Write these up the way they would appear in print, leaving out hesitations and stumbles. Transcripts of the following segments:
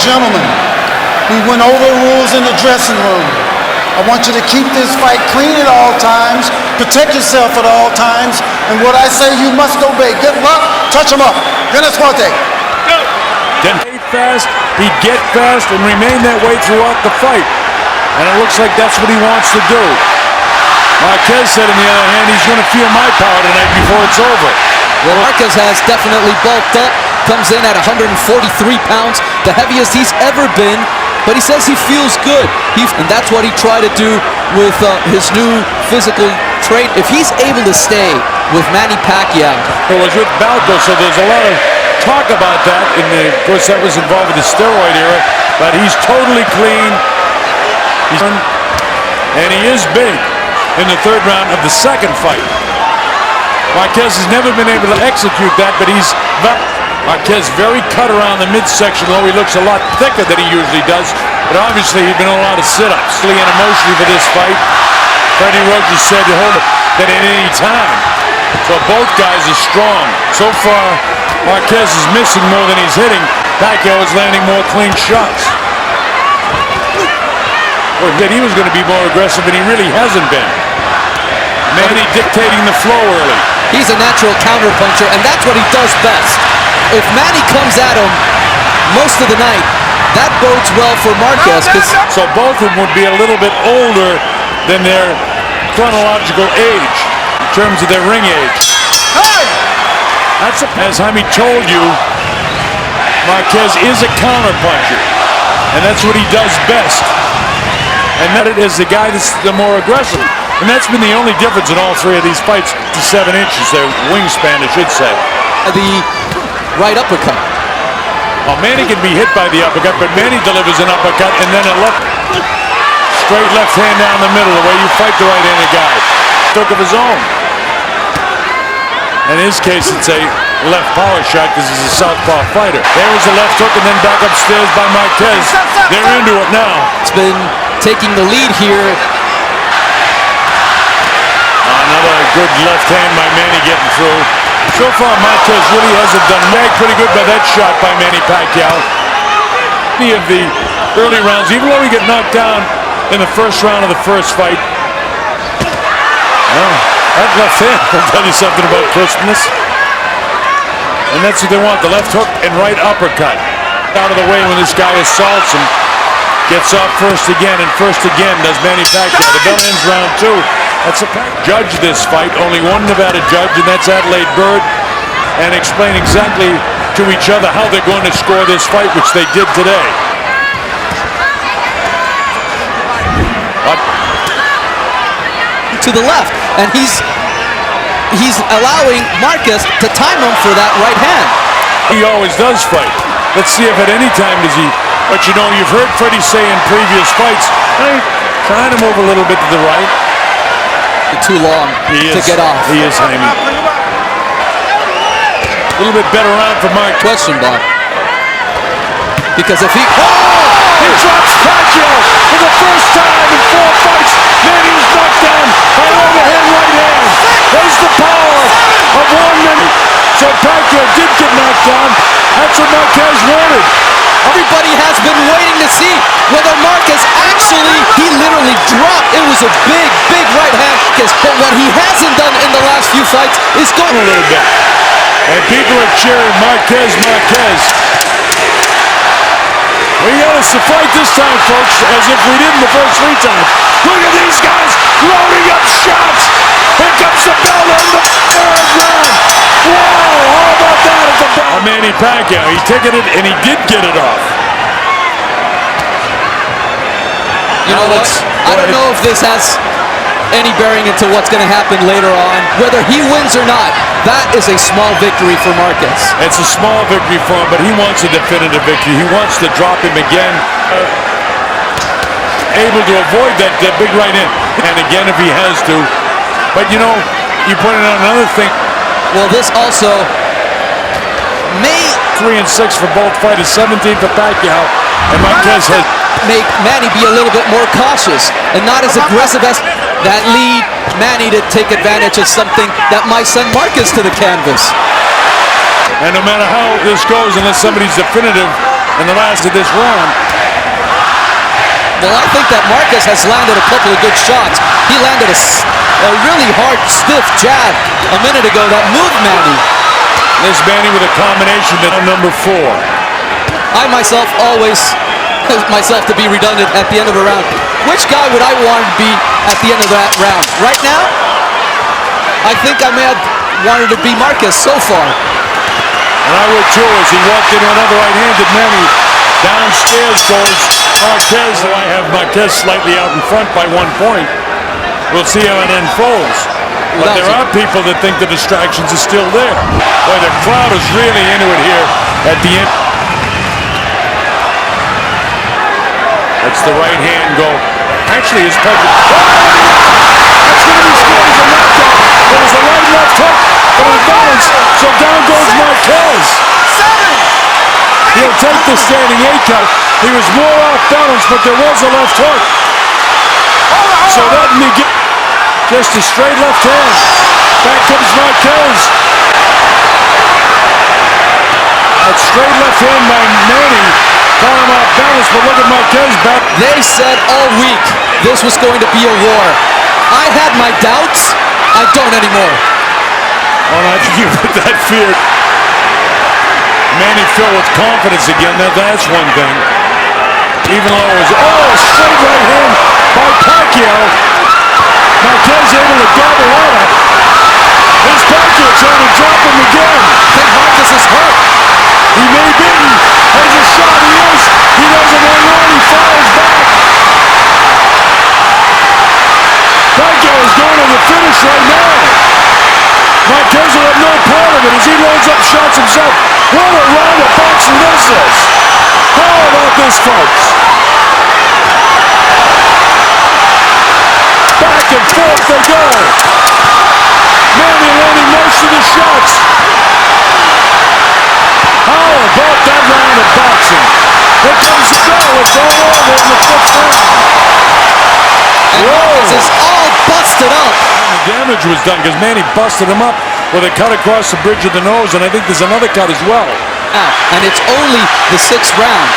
gentlemen, we went over the rules in the dressing room. I want you to keep this fight clean at all times, protect yourself at all times, and what I say you must obey. Good luck, touch them up. Buenas suerte. He'd fast, he'd get fast and remain that way throughout the fight. And it looks like that's what he wants to do. Marquez said, on the other hand, he's going to feel my power tonight before it's over. Well, Marquez has definitely bulked up, comes in at 143 pounds, the heaviest he's ever been, but he says he feels good. And that's what he tried to do with his new physical trait. If he's able to stay with Manny Pacquiao. It was with Balco, so there's a lot of talk about that. Of course, that was involved with the steroid era, but he's totally clean. And he is big in the third round of the second fight. Marquez has never been able to execute that, but Marquez very cut around the midsection, though he looks a lot thicker than he usually does. But obviously he's been on a lot of sit-ups. And emotionally for this fight, Freddie Roach said to hold it that at any time. So both guys are strong. So far, Marquez is missing more than he's hitting. Pacquiao is landing more clean shots. Well, that he was going to be more aggressive, and he really hasn't been. Manny dictating the flow early. He's a natural counterpuncher, and that's what he does best. If Manny comes at him most of the night, that bodes well for Marquez. So both of them would be a little bit older than their chronological age in terms of their ring age. That's as Jaime told you, Marquez is a counterpuncher, and that's what he does best. And that it is the guy that's the more aggressive. And that's been the only difference in all three of these fights to 7 inches, their wingspan, I should say. The right uppercut. Well, Manny can be hit by the uppercut, but Manny delivers an uppercut and then a straight left hand down the middle, the way you fight the right-handed guy. Took of his own. In his case, it's a left power shot because he's a southpaw fighter. There was a left hook and then back upstairs by Marquez. They're into it now. It's been taking the lead here. Another good left hand by Manny getting through. So far, Marquez really hasn't done pretty good by that shot by Manny Pacquiao. Any of the early rounds, even though he got knocked down in the first round of the first fight. Well, that left hand will tell you something about crispness. And that's what they want, the left hook and right uppercut. Out of the way when this guy assaults him. Gets off first again, and first again does Manny Pacquiao. The bell ends round 2. That's a judge this fight. Only one Nevada judge, and that's Adelaide Bird. And explain exactly to each other how they're going to score this fight, which they did today. To the left, and he's allowing Marquez to time him for that right hand. He always does fight. Let's see if at any time does he. But you know, you've heard Freddie say in previous fights, hey, trying to move a little bit to the right. Too long to get off. He is, Jaime. A little bit better round for Mark. Question mark. Because if he... He drops Pacquiao for the first time in 4 fights. Manny was knocked down by overhand right hand. There's the power of Juan M. So Pacquiao did get knocked down. That's what Marquez wanted. Everybody has been waiting to see whether Marquez he literally dropped. It was a big, big right hand. But what he hasn't done in the last few fights is go a little bit. And people are cheering Marquez. We got us to fight this time, folks, as if we didn't the first 3 times. Look at these guys loading up shots. Here comes the bell in the 3rd round. Wow, how about that at the bell? Manny Pacquiao, he ticketed and he did get it off. You know what? I don't know if this has any bearing into what's going to happen later on. Whether he wins or not, that is a small victory for Marquez. It's a small victory for him, but he wants a definitive victory. He wants to drop him again. Able to avoid that big right hand. And again, if he has to. But you know, you pointed out another thing. Well, this also may 3 and 6 for both fighters, 17 for Pacquiao, and Marquez has make Manny be a little bit more cautious and not as aggressive as that lead Manny to take advantage of something that might send Marquez to the canvas. And no matter how this goes, unless somebody's definitive, in the last of this round. Well, I think that Marquez has landed a couple of good shots. He landed a really hard, stiff jab a minute ago that moved Manny. There's Manny with a combination to number 4. I myself always myself to be redundant at the end of a round. Which guy would I want to be at the end of that round? Right now, I think I may have wanted to be Marquez so far. And I would too, as he walked into another right-handed Manny. Downstairs goes Marquez. So I have Marquez slightly out in front by 1 point. We'll see how it unfolds. But there are people that think the distractions are still there. Boy, the crowd is really into it here at the end. That's the right hand go. Actually, his punch. Oh! That's going to be scored as a knockout. There was a right left hook, but it was balanced. So down goes Marquez. He'll take the standing 8 count. He was more off balance, but there was a left hook. So that me get just a straight left hand. Back comes Marquez. That straight left hand by Manny. Caught him off balance, but look at Marquez back. They said all week this was going to be a war. I had my doubts. I don't anymore. Well, I think you put that fear. Manny filled with confidence again. Now that's one thing. Even though it was straight right hand by Pacquiao. Marquez able to gobble out of. Here's Pacquiao trying to drop him again. I think Marquez is hurt. He may be. There's a shot. He is. He doesn't run on. He fouls back. Pacquiao is going to the finish right now. Marquez will have no part of it as he loads up shots himself. What a round of boxing this is. How about this, folks? Back and forth they go. Manny landing most of the shots. How about that round of boxing? Here comes the bell. It's all over in the 5th round. And Marquez is all busted up. The damage was done because Manny busted him up with a cut across the bridge of the nose, and I think there's another cut as well. And it's only the 6th round.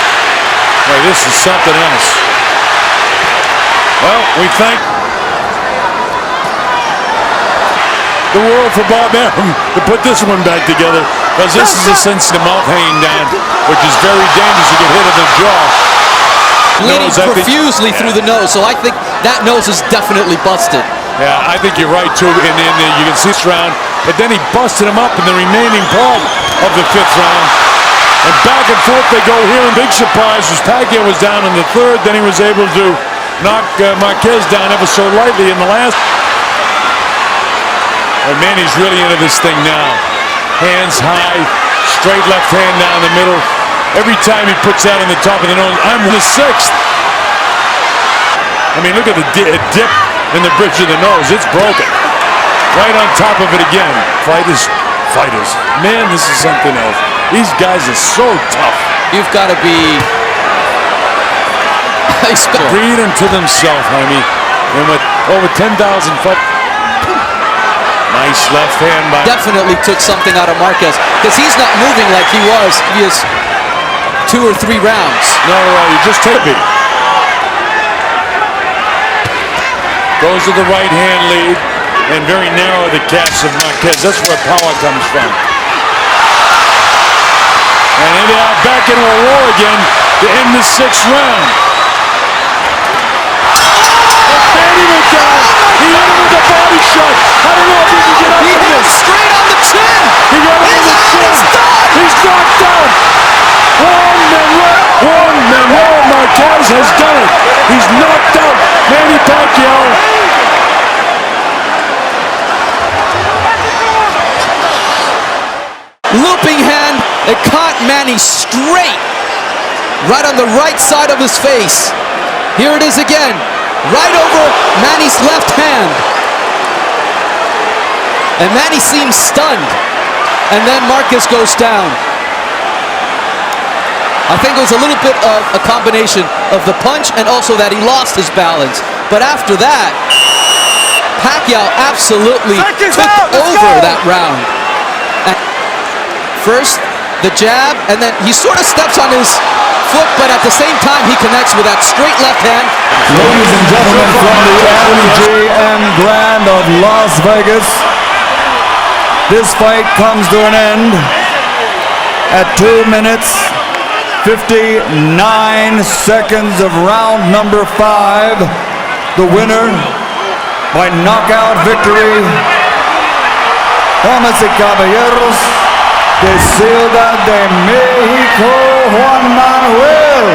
Boy, this is something else. Well, we thank the world for Bob M to put this one back together, because this is a sense of the mouth hanging down, which is very dangerous to get hit in the jaw. Bleeding profusely through the nose, so I think that nose is definitely busted. Yeah, I think you're right too. And you can see this round, but then he busted him up in the remaining part of the 5th round. And back and forth they go here. And big surprise was Pacquiao was down in the 3rd. Then he was able to knock Marquez down ever so lightly in the last. And Manny's really into this thing now. Hands high, straight left hand down the middle. Every time he puts that on the top of the nose, I'm in the 6th. I mean, look at the dip in the bridge of the nose. It's broken. Right on top of it again. Fighters. Man, this is something else. These guys are so tough. You've got to be... breathing to themselves, honey. And with over 10,000 foot. Nice left hand by... Definitely took something out of Marquez, because he's not moving like he was previous 2 or 3 rounds. No, you just take it. Goes to the right hand lead, and very narrow the cast of Marquez. That's where power comes from. And they are back into a war again to end the 6th round. Manny went down. He hit him with a body shot. I don't know if he can get up from this. Straight on the chin. He got him on the chin. He's knocked out. Juan Marquez has done it. He's knocked out Manny Pacquiao. Looping hand, it caught Manny straight, right on the right side of his face. Here it is again, right over Manny's left hand. And Manny seems stunned. And then Marquez goes down. I think it was a little bit of a combination of the punch and also that he lost his balance. But after that, Pacquiao absolutely took over that round. First, the jab, and then he sort of steps on his foot, but at the same time, he connects with that straight left hand. Ladies and gentlemen, from the MGM Grand of Las Vegas, this fight comes to an end at 2 minutes, 59 seconds of round number 5. The winner by knockout victory, damas y caballeros, de Ciudad de México, Juan Manuel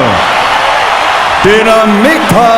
Dinamita